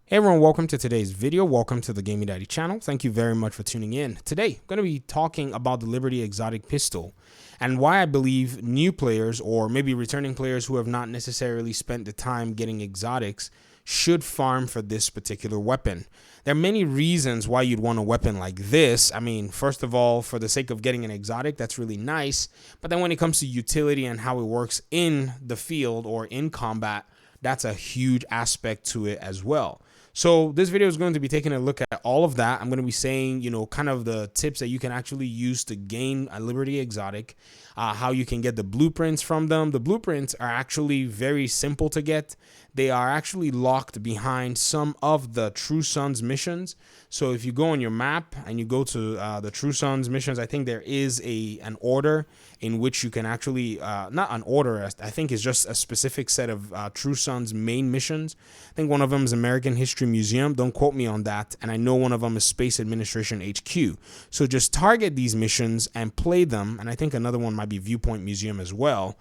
Hey everyone, welcome to today's video. Welcome to the Gaming Daddy channel. Thank you very much for tuning in. Today, I'm going to be talking about the Liberty Exotic Pistol and why I believe new players or maybe returning players who have not necessarily spent the time getting exotics should farm for this particular weapon. There are many reasons why you'd want a weapon like this. I mean, first of all, for the sake of getting an exotic, that's really nice. But then when it comes to utility and how it works in the field or in combat, that's a huge aspect to it as well. So this video is going to be taking a look at all of that. I'm going to be saying, kind of the tips that you can actually use to gain a Liberty Exotic, how you can get the blueprints from them. The blueprints are actually very simple to get. They are actually locked behind some of the True Sons missions. So if you go on your map and you go to the True Sons missions, I think there is an order in which you can actually, not an order, I think it's just a specific set of True Sons main missions. I think one of them is American History Museum. Don't quote me on that. And I know one of them is Space Administration HQ. So just target these missions and play them. And I think another one might be Viewpoint Museum as well.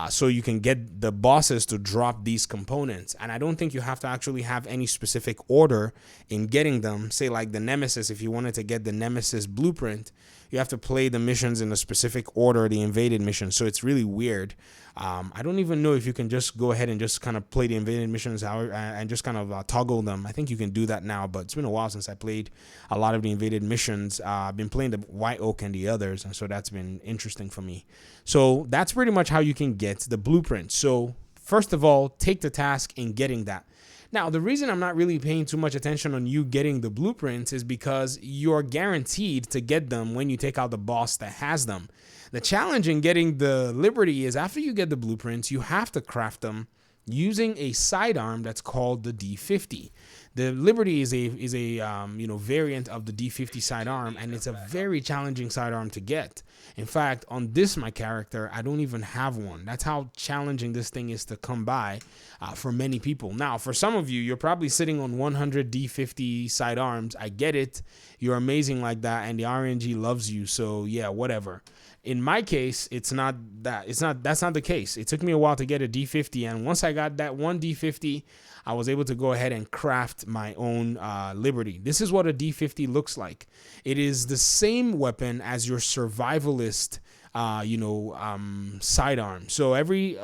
So you can get the bosses to drop these components. And I don't think you have to actually have any specific order in getting them. Say like the Nemesis, if you wanted to get the Nemesis blueprint, you have to play the missions in a specific order, the invaded missions. So it's really weird. I don't even know if you can just go ahead and just kind of play the invaded missions and just kind of toggle them. I think you can do that now, but it's been a while since I played a lot of the invaded missions. I've been playing the White Oak and the others, and so that's been interesting for me. So that's pretty much how you can get the blueprint. So first of all, take the task in getting that. Now, the reason I'm not really paying too much attention on you getting the blueprints is because you're guaranteed to get them when you take out the boss that has them. The challenge in getting the Liberty is after you get the blueprints, you have to craft them using a sidearm that's called the D50. The Liberty is a variant of the D50 sidearm, and it's a very challenging sidearm to get. In fact, on my character, I don't even have one. That's how challenging this thing is to come by for many people. Now, for some of you, you're probably sitting on 100 D50 sidearms. I get it. You're amazing like that, and the RNG loves you. So yeah, whatever. In my case, that's not the case. It took me a while to get a D50, and once I got that one D50, I was able to go ahead and craft my own Liberty. This is what a D50 looks like. It is the same weapon as your survivalist sidearm. So every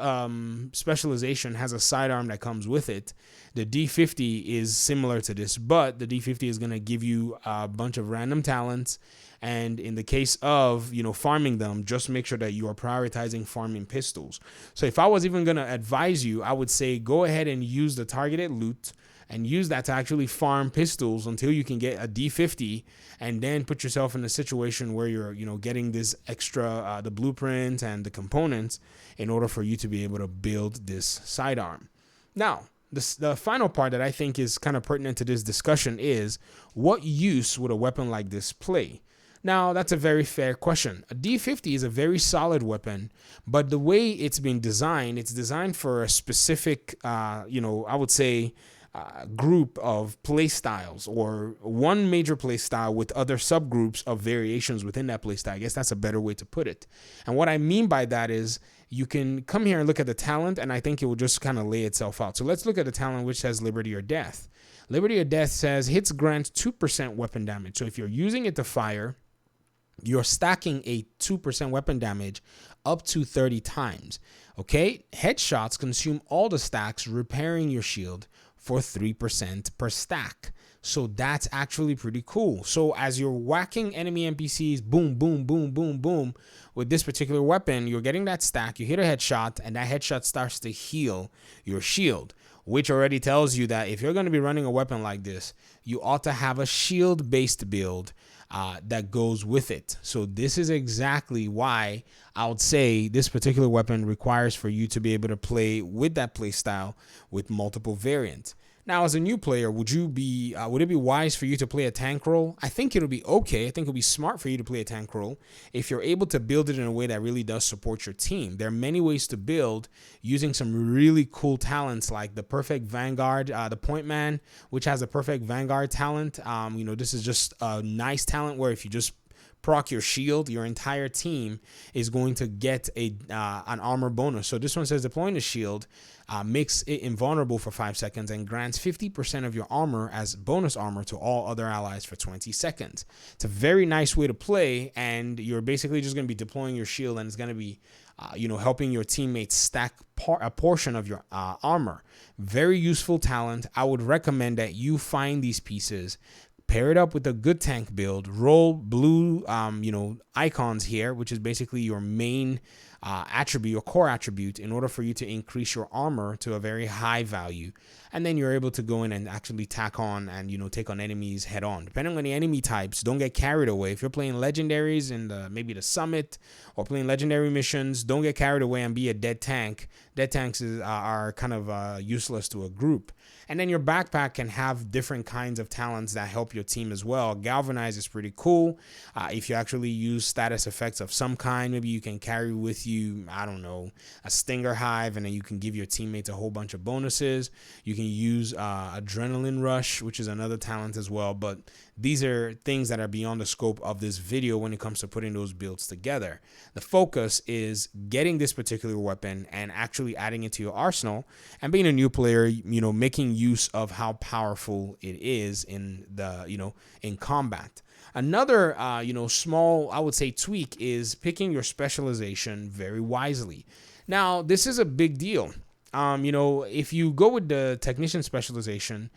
specialization has a sidearm that comes with it. The D50 is similar to this, but the D50 is going to give you a bunch of random talents. And in the case of, farming them, just make sure that you are prioritizing farming pistols. So if I was even going to advise you, I would say go ahead and use the targeted loot and use that to actually farm pistols until you can get a D50, and then put yourself in a situation where you're, getting this extra, the blueprint and the components in order for you to be able to build this sidearm. Now, the final part that I think is kind of pertinent to this discussion is, what use would a weapon like this play? Now, that's a very fair question. A D50 is a very solid weapon, but the way it's been designed, it's designed for a specific, I would say, group of play styles, or one major play style with other subgroups of variations within that play style. I guess that's a better way to put it. And what I mean by that is, you can come here and look at the talent, and I think it will just kind of lay itself out. So let's look at the talent which says Liberty or Death. Liberty or Death says hits grant 2% weapon damage. So if you're using it to fire, you're stacking a 2% weapon damage up to 30 times. Okay, headshots consume all the stacks, repairing your shield for 3% per stack. So that's actually pretty cool. So as you're whacking enemy NPCs, boom, boom, boom, boom, boom, with this particular weapon, you're getting that stack, you hit a headshot, and that headshot starts to heal your shield, which already tells you that if you're going to be running a weapon like this, you ought to have a shield-based build that goes with it. So this is exactly why I would say this particular weapon requires for you to be able to play with that play style with multiple variants. Now, as a new player, would it be wise for you to play a tank role? I think it'll be okay. I think it'll be smart for you to play a tank role if you're able to build it in a way that really does support your team. There are many ways to build using some really cool talents like the Perfect Vanguard, the Point Man, which has a Perfect Vanguard talent. This is just a nice talent where if you just proc your shield, your entire team is going to get an armor bonus. So this one says deploying the shield makes it invulnerable for 5 seconds and grants 50% of your armor as bonus armor to all other allies for 20 seconds. It's a very nice way to play, and you're basically just going to be deploying your shield, and it's going to be helping your teammates stack a portion of your armor. Very useful talent. I would recommend that you find these pieces, pair it up with a good tank build, roll blue, icons here, which is basically your main attribute, your core attribute, in order for you to increase your armor to a very high value. And then you're able to go in and actually tack on and, take on enemies head on. Depending on the enemy types, don't get carried away. If you're playing legendaries in maybe the summit or playing legendary missions, don't get carried away and be a dead tank. Dead tanks are kind of useless to a group. And then your backpack can have different kinds of talents that help your team as well. Galvanize is pretty cool. If you actually use status effects of some kind, maybe you can carry with you, I don't know, a stinger hive, and then you can give your teammates a whole bunch of bonuses. You can use adrenaline rush, which is another talent as well. But these are things that are beyond the scope of this video when it comes to putting those builds together. The focus is getting this particular weapon and actually adding it to your arsenal, and being a new player, making use of how powerful it is in in combat. Another, small, I would say, tweak is picking your specialization very wisely. Now, this is a big deal. If you go with the technician specialization,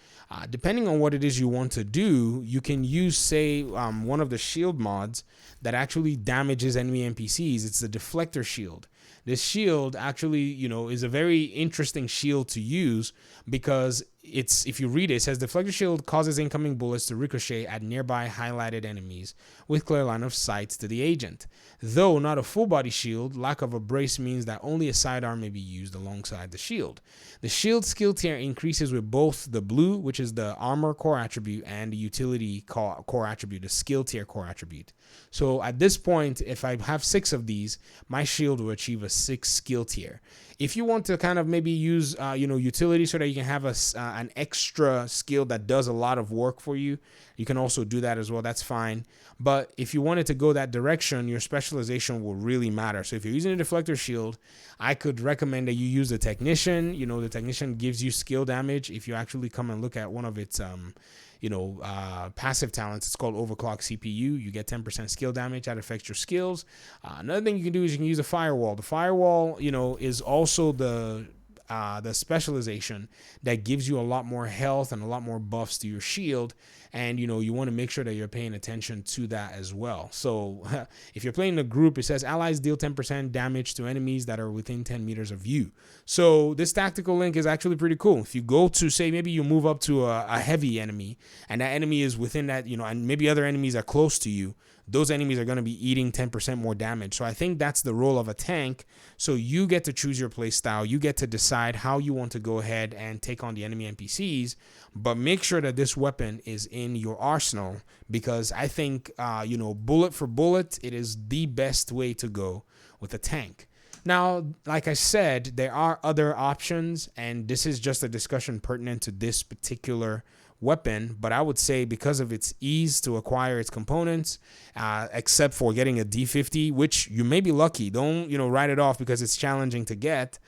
depending on what it is you want to do, you can use, say, one of the shield mods that actually damages enemy NPCs. It's the deflector shield. This shield actually, is a very interesting shield to use because if you read it, it says deflector shield causes incoming bullets to ricochet at nearby highlighted enemies with clear line of sight to the agent. Though not a full body shield, lack of a brace means that only a sidearm may be used alongside the shield. The shield skill tier increases with both the blue, which is the armor core attribute, and the utility core attribute, the skill tier core attribute. So at this point, if I have 6 of these, my shield will achieve a 6 skill tier. If you want to kind of maybe use, utility so that you can have an extra skill that does a lot of work for you, you can also do that as well. That's fine. But if you wanted to go that direction, your specialization will really matter. So if you're using a deflector shield, I could recommend that you use the technician. The technician gives you skill damage. If you actually come and look at one of its passive talents, it's called overclock CPU. You get 10% skill damage. That affects your skills. Another thing you can do is you can use a firewall. The firewall, is also the specialization that gives you a lot more health and a lot more buffs to your shield. And, you want to make sure that you're paying attention to that as well. So if you're playing in a group, it says allies deal 10% damage to enemies that are within 10 meters of you. So this tactical link is actually pretty cool. If you go to, say, maybe you move up to a heavy enemy, and that enemy is within that, and maybe other enemies are close to you, those enemies are going to be eating 10% more damage. So I think that's the role of a tank. So you get to choose your play style. You get to decide how you want to go ahead and take on the enemy NPCs, but make sure that this weapon is in your arsenal, because I think, bullet for bullet, it is the best way to go with a tank. Now, like I said, there are other options, and this is just a discussion pertinent to this particular weapon, but I would say because of its ease to acquire its components, except for getting a D50, which you may be lucky. Don't, write it off because it's challenging to get.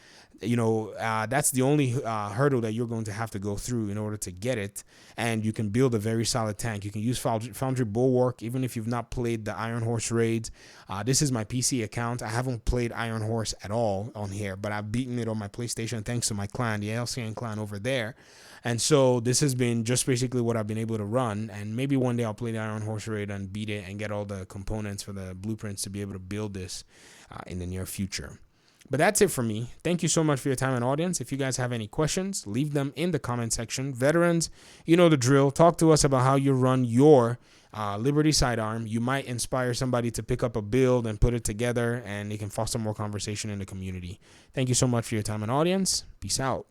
That's the only hurdle that you're going to have to go through in order to get it. And you can build a very solid tank. You can use Foundry Bulwark, even if you've not played the Iron Horse raids. This is my PC account. I haven't played Iron Horse at all on here, but I've beaten it on my PlayStation thanks to my clan, the LCN clan over there. And so this has been just basically what I've been able to run. And maybe one day I'll play the Iron Horse raid and beat it and get all the components for the blueprints to be able to build this in the near future. But that's it for me. Thank you so much for your time and audience. If you guys have any questions, leave them in the comment section. Veterans, you know the drill. Talk to us about how you run your Liberty sidearm. You might inspire somebody to pick up a build and put it together, and it can foster more conversation in the community. Thank you so much for your time and audience. Peace out.